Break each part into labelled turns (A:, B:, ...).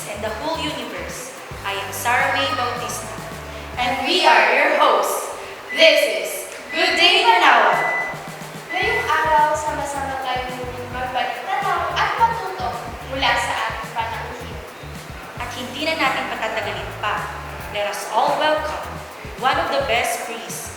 A: and the whole universe. I am Sarah May Bautista. And we are your hosts. This is Good Day Manawa.
B: Ngayong araw, sama-sama tayo muling magbalik tanaw at matuto mula sa ating panauhin.
A: At hindi na natin patatagalin pa. Let us all welcome one of the best priests,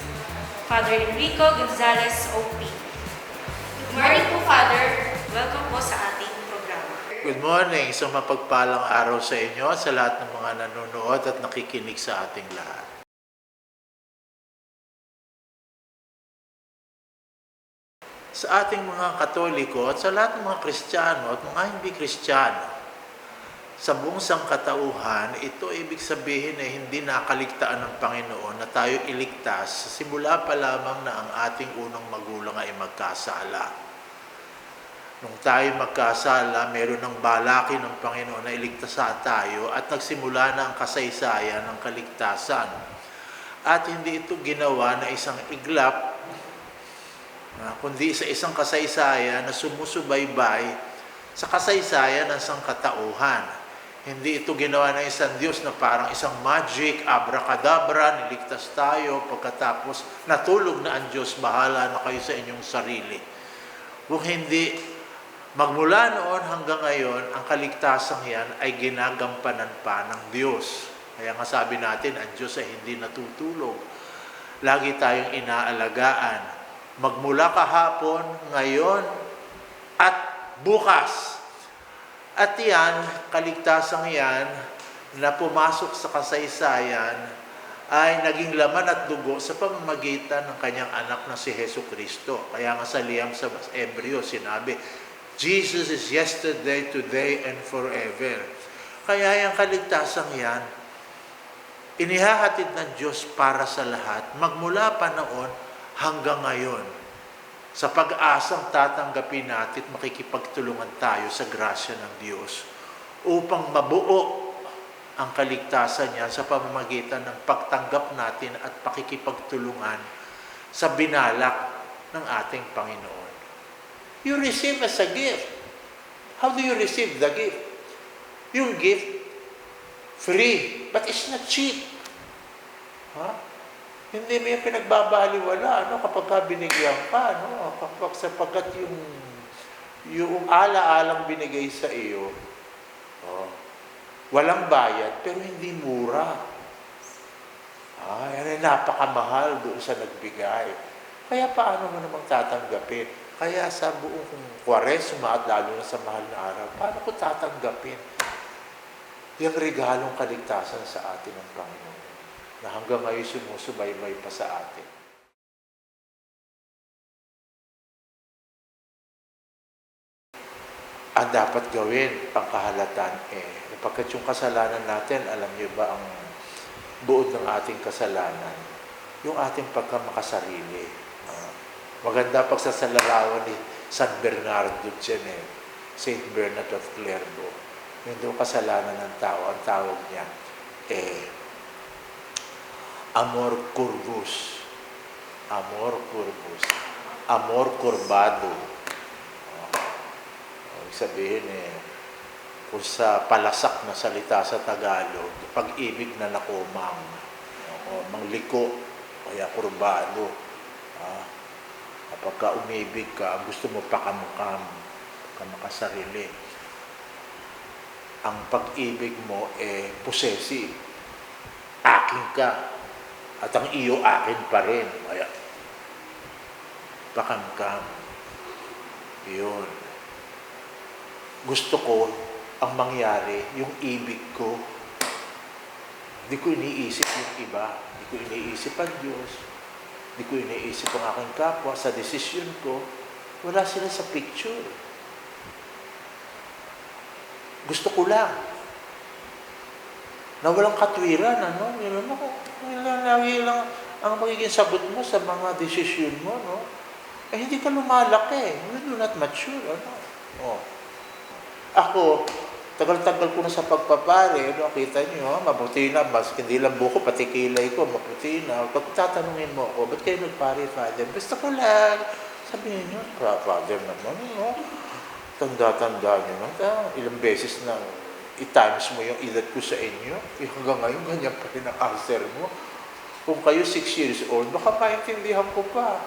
A: Father Enrico Gonzalez, OP. Good morning po, Father. Welcome po sa ating programa.
C: Good morning. Isang mapagpalang araw sa inyo at sa lahat ng mga nanonood at nakikinig sa ating lahat. Sa ating mga Katoliko at sa lahat ng mga Kristiyano at mga hindi Kristiyano, sa buong sangkatauhan, ito ibig sabihin na hindi nakaligtaan ng Panginoon na tayo iligtas simula pa lamang na ang ating unang magulang ay magkasala. Nung tayo magkasala, meron ng balaki ng Panginoon na iligtas tayo at nagsimula na ang kasaysayan ng kaligtasan. At hindi ito ginawa na isang iglap, kundi sa isang kasaysayan na sumusubaybay sa kasaysayan ng sangkatauhan. Hindi ito ginawa ng isang Diyos na parang isang magic, abracadabra, niligtas tayo, pagkatapos natulog na ang Diyos, bahala na kayo sa inyong sarili. Kung hindi, magmula noon hanggang ngayon, ang kaligtasang yan ay ginagampanan pa ng Diyos. Kaya nga sabi natin, ang Diyos ay hindi natutulog. Lagi tayong inaalagaan. Magmula kahapon, ngayon, at bukas. At yan, kaligtasang yan, na pumasok sa kasaysayan, ay naging laman at dugo sa pamamagitan ng kanyang anak na si Hesus Kristo. Kaya nga sa liham sa Hebreo, sinabi, Jesus is yesterday, today, and forever. Kaya yung kaligtasang yan, inihahatid ng Diyos para sa lahat, magmula pa noon hanggang ngayon, sa pag-asang tatanggapin natin, makikipagtulungan tayo sa grasya ng Diyos upang mabuo ang kaligtasan niya sa pamamagitan ng pagtanggap natin at pakikipagtulungan sa binalak ng ating Panginoon. You receive as a gift. How do you receive the gift? Yung gift, free, but it's not cheap. Hindi mo yung pinagbabaliwala, kapag binigyan ka, kapag sapagkat yung ala-alang binigay sa iyo, walang bayad, pero hindi mura. Yan ay napakamahal doon sa nagbigay. Kaya paano mo namang tatanggapin? Kaya sa buong Kwaresma at lalo na sa mahal na araw, paano ko tatanggapin yung regalong kaligtasan sa atin ng Panginoon na hanggang ngayon sumusubaybay pa sa atin? Ang dapat gawin, pangkahalatan, napagkat yung kasalanan natin, alam niyo ba ang buod ng ating kasalanan? Yung ating pagkamakasarili. Maganda pagsasalarawan ni San Bernardo dyan, Saint Bernard of Clairvaux. Yung daw kasalanan ng tao, ang tawag niya, amor curvus. Amor curvus. Amor curvado. Ibig sabihin, kung sa palasak na salita sa Tagalog, pag-ibig na nakumang. Mangliko, kaya kurbado. Kapag umibig ka, gusto mo pakamukam, kamakasarili. Ang pag-ibig mo possessive. Akin ka. At ang iyo akin pa rin. Kaya, pakamukam. Yun. Gusto ko ang mangyari, yung ibig ko. Hindi ko iniisip yung iba. Hindi ko iniisip ang Diyos. Hindi ko iniisip ang aking kapwa. Sa desisyon ko, wala sila sa picture. Gusto ko lang. Na walang katwiran, lagi lang ang magiging sagot mo sa mga desisyon mo, hindi ka lumalaki. You do not mature, Ako, tagal-tagal ko na sa pagpapare, kita niyo, mabuti na, mas hindi lang buko, pati kilay ko, mabuti na. Pag tatanungin mo ako, ba't kayo nagpare, Father? Basta ko lang. Sabihin niyo, Father naman, tanda-tanda niyo, ilang beses na i-times mo yung edad ko sa inyo. Hanggang ngayon, ganyan pa rin ang answer mo. Kung kayo 6 years old, baka maintindihan ko pa.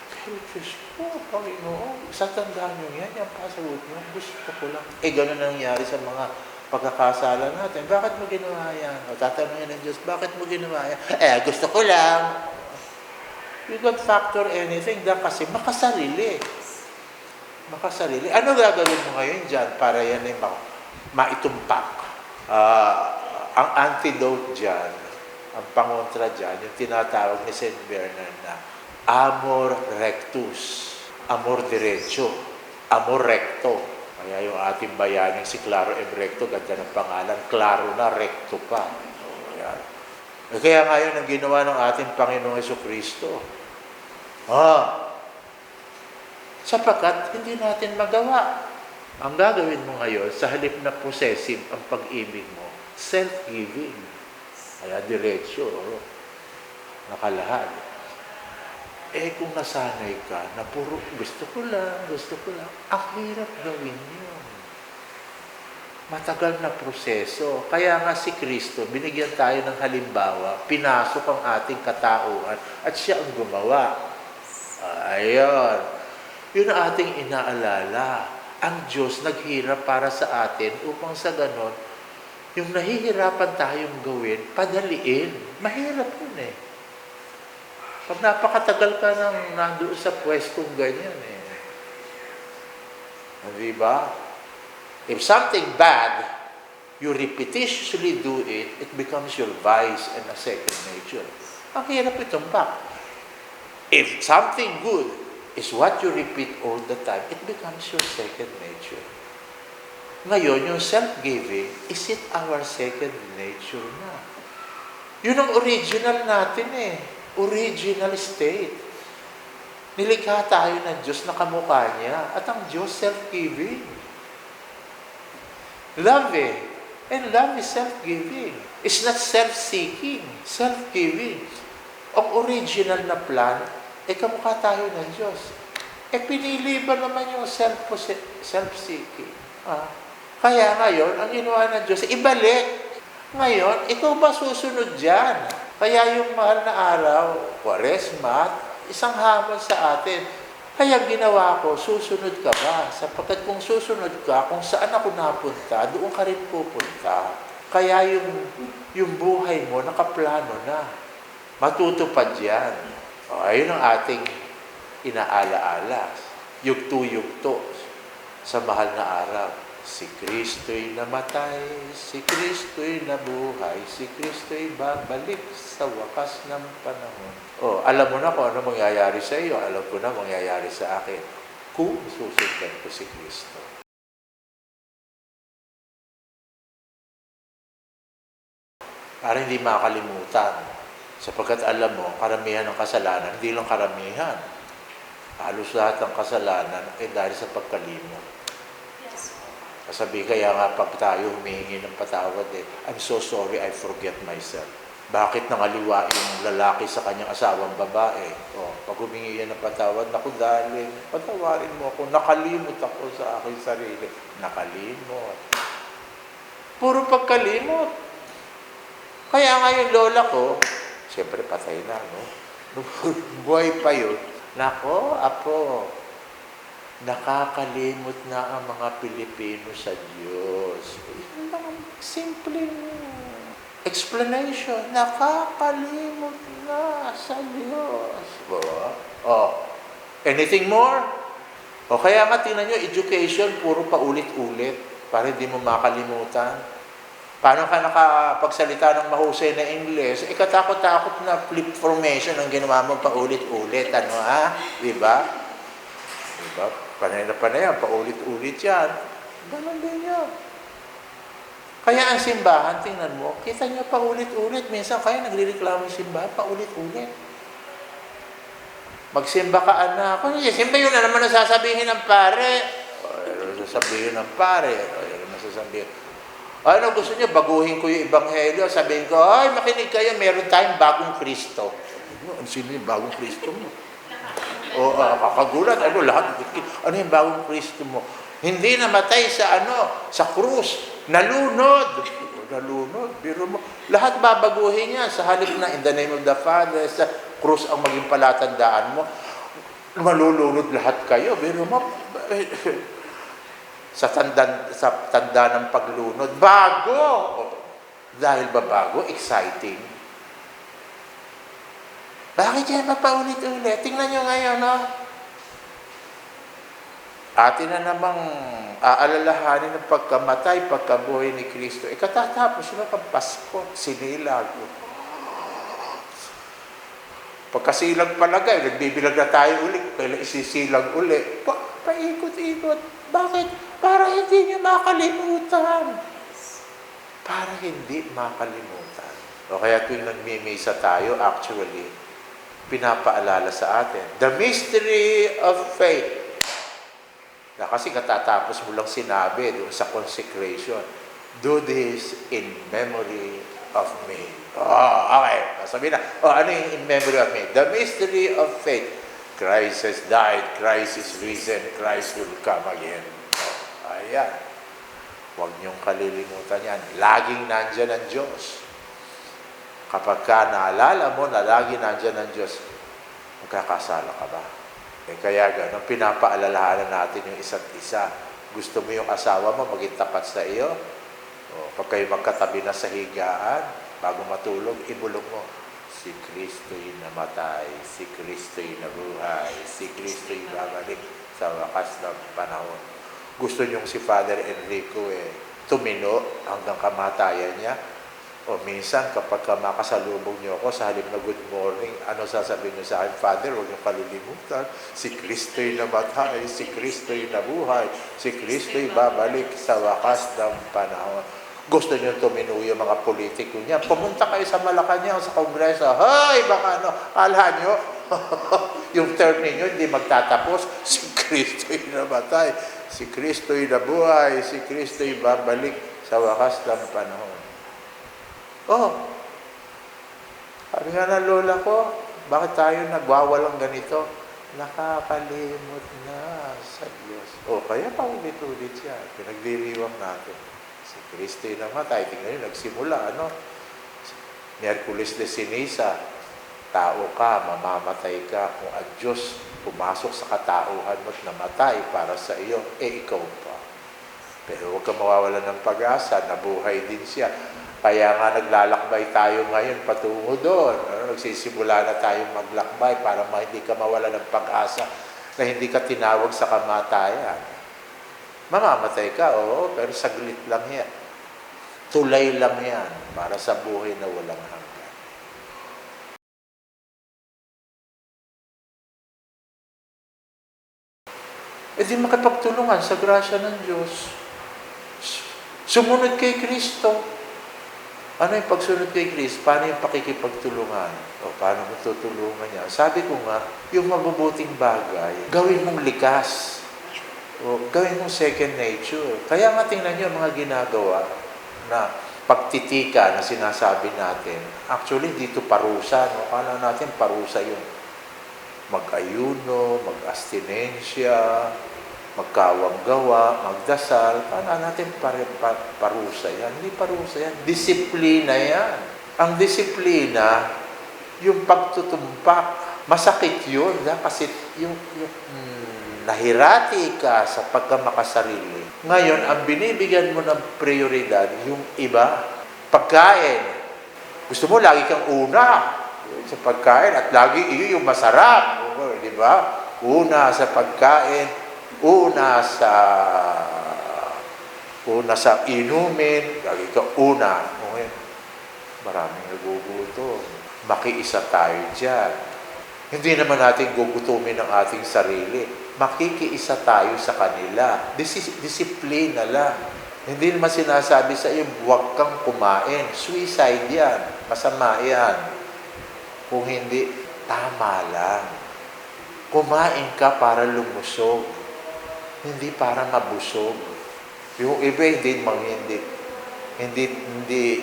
C: Pero Diyos ko, Panginoon, sa tandaan nyo yan, yung pasagot nyo, gusto ko lang. Ganun ang nangyari sa mga pagkakasala natin. Bakit mo ginawa yan? O tatanungin ng Diyos, bakit mo ginawa yan? Gusto ko lang. You don't factor anything kasi makasarili. Makasarili. Ano gagawin mo ngayon dyan para yan ay maitumpak? Ang antidote dyan, ang pangontra dyan, yung tinatawag ni St. Bernard na amor rectus, amor derecho, amor recto. Kaya yung ating bayaning si Claro M. Recto, ganda ng pangalan, klaro na, recto pa. Yan. Kaya ngayon ang ginawa ng ating Panginoong Jesucristo. Sapagkat hindi natin magawa. Ang gagawin mo ngayon, sa halip na possessive ang pag-ibig mo, self-giving. Kaya diretso, nakalahad. Kung nasanay ka na puro gusto ko lang, ang hirap gawin yun. Matagal na proseso. Kaya nga si Kristo, binigyan tayo ng halimbawa, pinasok ang ating katauhan at siya ang gumawa. Ayun. Yun ang ating inaalala. Ang Diyos naghirap para sa atin upang sa ganon, yung nahihirapan tayong gawin, padaliin. Mahirap yun eh. Pag napakatagal ka nang nandoon sa pwestong ganyan eh. Diba? If something bad, you repetitiously do it, it becomes your vice and a second nature. Ang hirap itumpak. If something good is what you repeat all the time, it becomes your second nature. Ngayon, yung self-giving, is it our second nature na? Yun ang original natin eh. Original state. Nilikha tayo ng Diyos na kamukha niya. At ang Diyos, self-giving. Love eh. And love is self-giving. It's not self-seeking. Self-giving. Ang original na plan, kamukha tayo ng Diyos. Pinili ba naman yung self-seeking? Kaya ngayon, ang ginawa ng Diyos, ibalik. Ngayon, ikaw ba susunod dyan? Kaya yung mahal na araw, Kwaresma, isang hamon sa atin. Kaya ginawa ko, susunod ka ba? Sapagkat kung susunod ka, kung saan ako napunta, doon ka rin pupunta. Kaya yung buhay mo, nakaplano na. Matutupad yan. Ayun ang ating inaala-ala. Yugto-yugto sa mahal na araw. Si Kristo'y namatay, si Kristo'y nabuhay, si Kristo'y babalik sa wakas ng panahon. Alam mo na kung ano mangyayari sa iyo, alam ko na mangyayari sa akin kung susundan ko si Kristo. Para hindi makalimutan. Sapagkat alam mo, karamihan ng kasalanan, hindi lang karamihan. Halos lahat ng kasalanan ay dahil sa pagkalimot. Kasabi, kaya nga pag tayo humihingi ng patawad I'm so sorry, I forget myself. Bakit nangaliwa yung lalaki sa kanyang asawang babae? Pag humingi yan ng patawad, naku darling, patawarin mo ako, nakalimot ako sa aking sarili. Nakalimot. Puro pagkalimot. Kaya nga yung lola ko, siyempre patay na, no? Buhay pa yun. Nako, apo, nakakalimot na ang mga Pilipino sa Diyos. Simple explanation. Nakakalimot na sa Diyos. Anything more? Kaya nga, tingnan nyo, education, puro paulit-ulit para hindi mo makalimutan. Paano ka nakapagsalita ng mahusay na English? Katakot-takot na flip formation ang ginawa mo paulit-ulit. Diba? Diba? Panay na panay, paulit-ulit yan. Ganon din yan. Kaya ang simbahan, tingnan mo, kita nyo paulit-ulit. Minsan kayo nagre-reklamo yung simbahan, paulit-ulit. Magsimba ka, anak. Kung simba yun na naman nasasabihin ng pare. Sasabihin ng pare. Masasabihin. Ano gusto niyo? Baguhin ko yung Ebanghelyo. Sabihin ko, makinig kayo, meron tayong bagong Kristo. Sino yung bagong Kristo mo? Kakagulat. Lahat. Ano yung bagong Kristo mo? Hindi namatay sa sa krus. Nalunod. Nalunod. Biro mo. Lahat babaguhin yan. Sa halip na in the name of the Father, sa krus ang maging palatandaan mo, malulunod lahat kayo. Biro mo. Sa tanda ng paglunod. Bago! Dahil ba bago? Exciting. Bakit yan mapaulit-ulit? Tingnan nyo ngayon, no? Atin na namang aalalahanin ng pagkamatay, pagkabuhay ni Kristo. Katatapos na kang Pasko, sinilag. Pagkasilag palagay, nagbibilag na tayo ulit, kailan isisilag ulit. Paikot-ikot. Bakit? Para hindi niyo makalimutan. Para hindi makalimutan. O kaya tuwing nagmimisa tayo, actually, pinapaalala sa atin, the mystery of faith. Kasi katatapos mo lang sinabi doon sa consecration, do this in memory of me. Okay. Sabi na, ano yung in memory of me? The mystery of faith. Christ has died, Christ is risen, Christ will come again. Ayan. Huwag niyong kalilimutan yan. Laging nandyan ang Diyos. Kapag ka naalala mo na laging nandyan ang Diyos, magkakasala ka ba? Kaya gano'n, pinapaalalahanan natin yung isa't isa. Gusto mo yung asawa mo maging tapat sa iyo? Pag kayo magkatabi na sa higaan, bago matulog, ibulong mo, si Kristo'y namatay, si Kristo'y nabuhay, si Kristo'y babalik sa wakas ng panahon. Gusto niyong si Father Enrico tumino hanggang kamatayan niya? O minsan, kapag makasalubong niyo ako sa halip na good morning, ano sasabihin niyo sa akin? Father, huwag niyong kalilimutan. Si Kristo'y namatay, si Kristo'y nabuhay, si Kristo'y babalik sa wakas ng panahon. Gusto niyo tumino yung mga politiko niya? Pumunta kayo sa Malacanang, sa Kongreso. Hay, baka ala niyo, yung term ninyo hindi magtatapos. Si Kristo'y namatay, si Kristo'y nabuhay, si Kristo'y babalik sa wakas ng panahon. Sabi nga ng lola ko, bakit tayo nagwawalang ganito? Nakakalimot na sa Diyos. Kaya paulit-ulit siya. Pinagdiriwang natin. Si Kristo'y namatay. Tingnan nyo, nagsimula, Miyerkules de Ceniza, tao ka, mamamatay ka. Kung ang Diyos pumasok sa katauhan mo at namatay para sa iyo, ikaw pa. Pero huwag ka mawawalan ng pag-asa, nabuhay din siya. Kaya nga naglalakbay tayo ngayon patungo doon. Nagsisimula na tayong maglakbay para hindi ka mawala ng pag-asa na hindi ka tinawag sa kamatayan. Mamamatay ka, pero saglit lang yan. Tulay lang yan para sa buhay na walang hanggan. Di makipagtulungan sa grasya ng Diyos. Sumunod kay Kristo. Ano yung pagsunod kay Kristo? Paano yung pakikipagtulungan? Paano mo tutulungan niya? Sabi ko nga, yung mabubuting bagay, gawin mong likas. Gawin mong second nature. Kaya nga tingnan niyo mga ginagawa na pagtitika na sinasabi natin. Actually, dito parusa. Akala natin parusa yung mag-ayuno, mag-astinensya, magkawang-gawa, magdasal, paano natin parusa yan? Hindi parusa yan. Disiplina yan. Ang disiplina, yung pagtutumpak, masakit yun. Kasi yung nahirati ka sa pagkamakasarili. Ngayon, ang binibigyan mo ng prioridad, yung iba, pagkain. Gusto mo, lagi kang una sa pagkain at lagi iyo yung masarap. Di ba? Una sa pagkain, una sa inumin, lagi ka una. Maraming nagugutom. Makiisa tayo dyan. Hindi naman natin gugutumin ang ating sarili. Makikiisa tayo sa kanila. Disiplina lang. Hindi naman sinasabi sa iyo, huwag kang kumain. Suicide yan. Masama yan. Kung hindi, tama lang. Kumain ka para lumusog. Hindi para mabusog. Yung iba hindi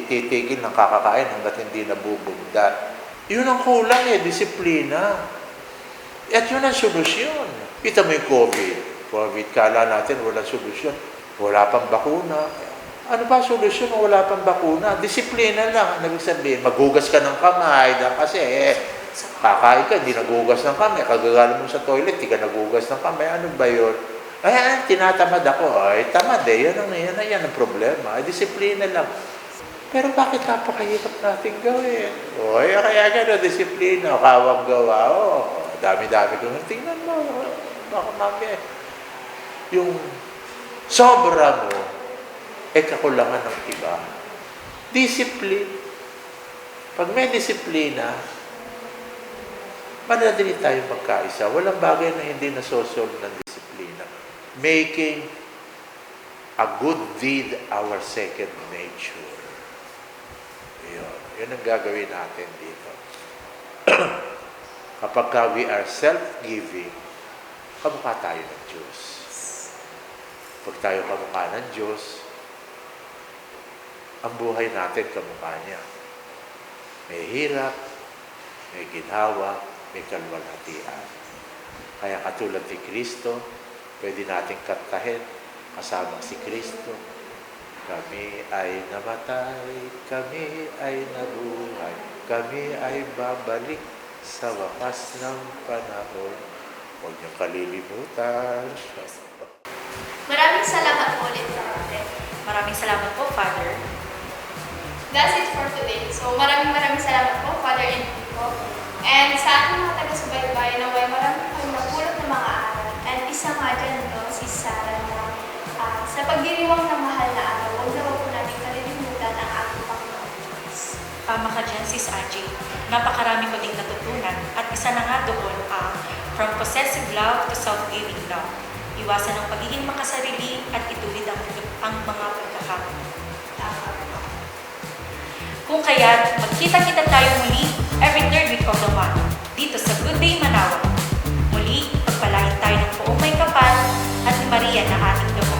C: titigil ng kakakain hanggat hindi nabubugdat. Yun ang kulang disiplina. At yun ang solusyon. Kita mo yung COVID, kala natin walang solusyon. Wala pang bakuna. Ano ba solusyon kung wala pang bakuna? Disiplina lang. Ang ibig sabihin, maghugas ka ng kamay kasi kakain ka, hindi nagugas ng kamay. Kagagaling mo sa toilet, hindi ka nagugas ng kamay. Ano ba yun? Ay, tinatamad ako. Ay, tamad eh. Yan ang problema. Ay, disiplina lang. Pero bakit napakahirap natin gawin? O, kaya gano'n, disiplina. Kawang gawa. Dami-dami ko. Tingnan mo. Baka mamaya. Yung sobra mo, kakulangan ng iba. Discipline. Pag may disiplina, madadali tayo magkaisa. Walang bagay na hindi nasosolve ng disiplina. Making a good deed our second nature. Yun ang gagawin natin dito. Kapag we are self-giving, kamukha tayo ng Diyos. Pag tayo kamukha ng Diyos, ang buhay natin kamukha niya. May hirap, may ginhawa, may kalwalhatian. Kaya katulad ni Kristo, pwede nating kantahin kasama si Kristo. Kami ay namatay, kami ay nabuhay, kami ay babalik sa wakas ng panahon. Huwag niyong kalilimutan.
B: Maraming salamat po ulit, Father.
A: Maraming salamat po, Father.
B: That's it for today. So maraming salamat po, Father Enrico. And sa ating mga taga-subaybay na maraming kayong napulot na mga aral. And isa nga dyan, si Sarah na sa pagdiriwang ng mahal na araw, huwag na po natin kalilimutan ang ating Panginoon Diyos.
A: Tama ka dyan, Sis Aji. Napakarami ko ding natutunan at isa na nga doon ang from possessive love to self-giving love. Iwasan ang pagiging makasarili at ituwid ang mga pagkakamali. Kung kaya, magkita-kita tayo muli every third week of the month dito sa Good Day Manawa. Muli, pagpalain tayo ng poong may kapal at Maria na ating Diyos.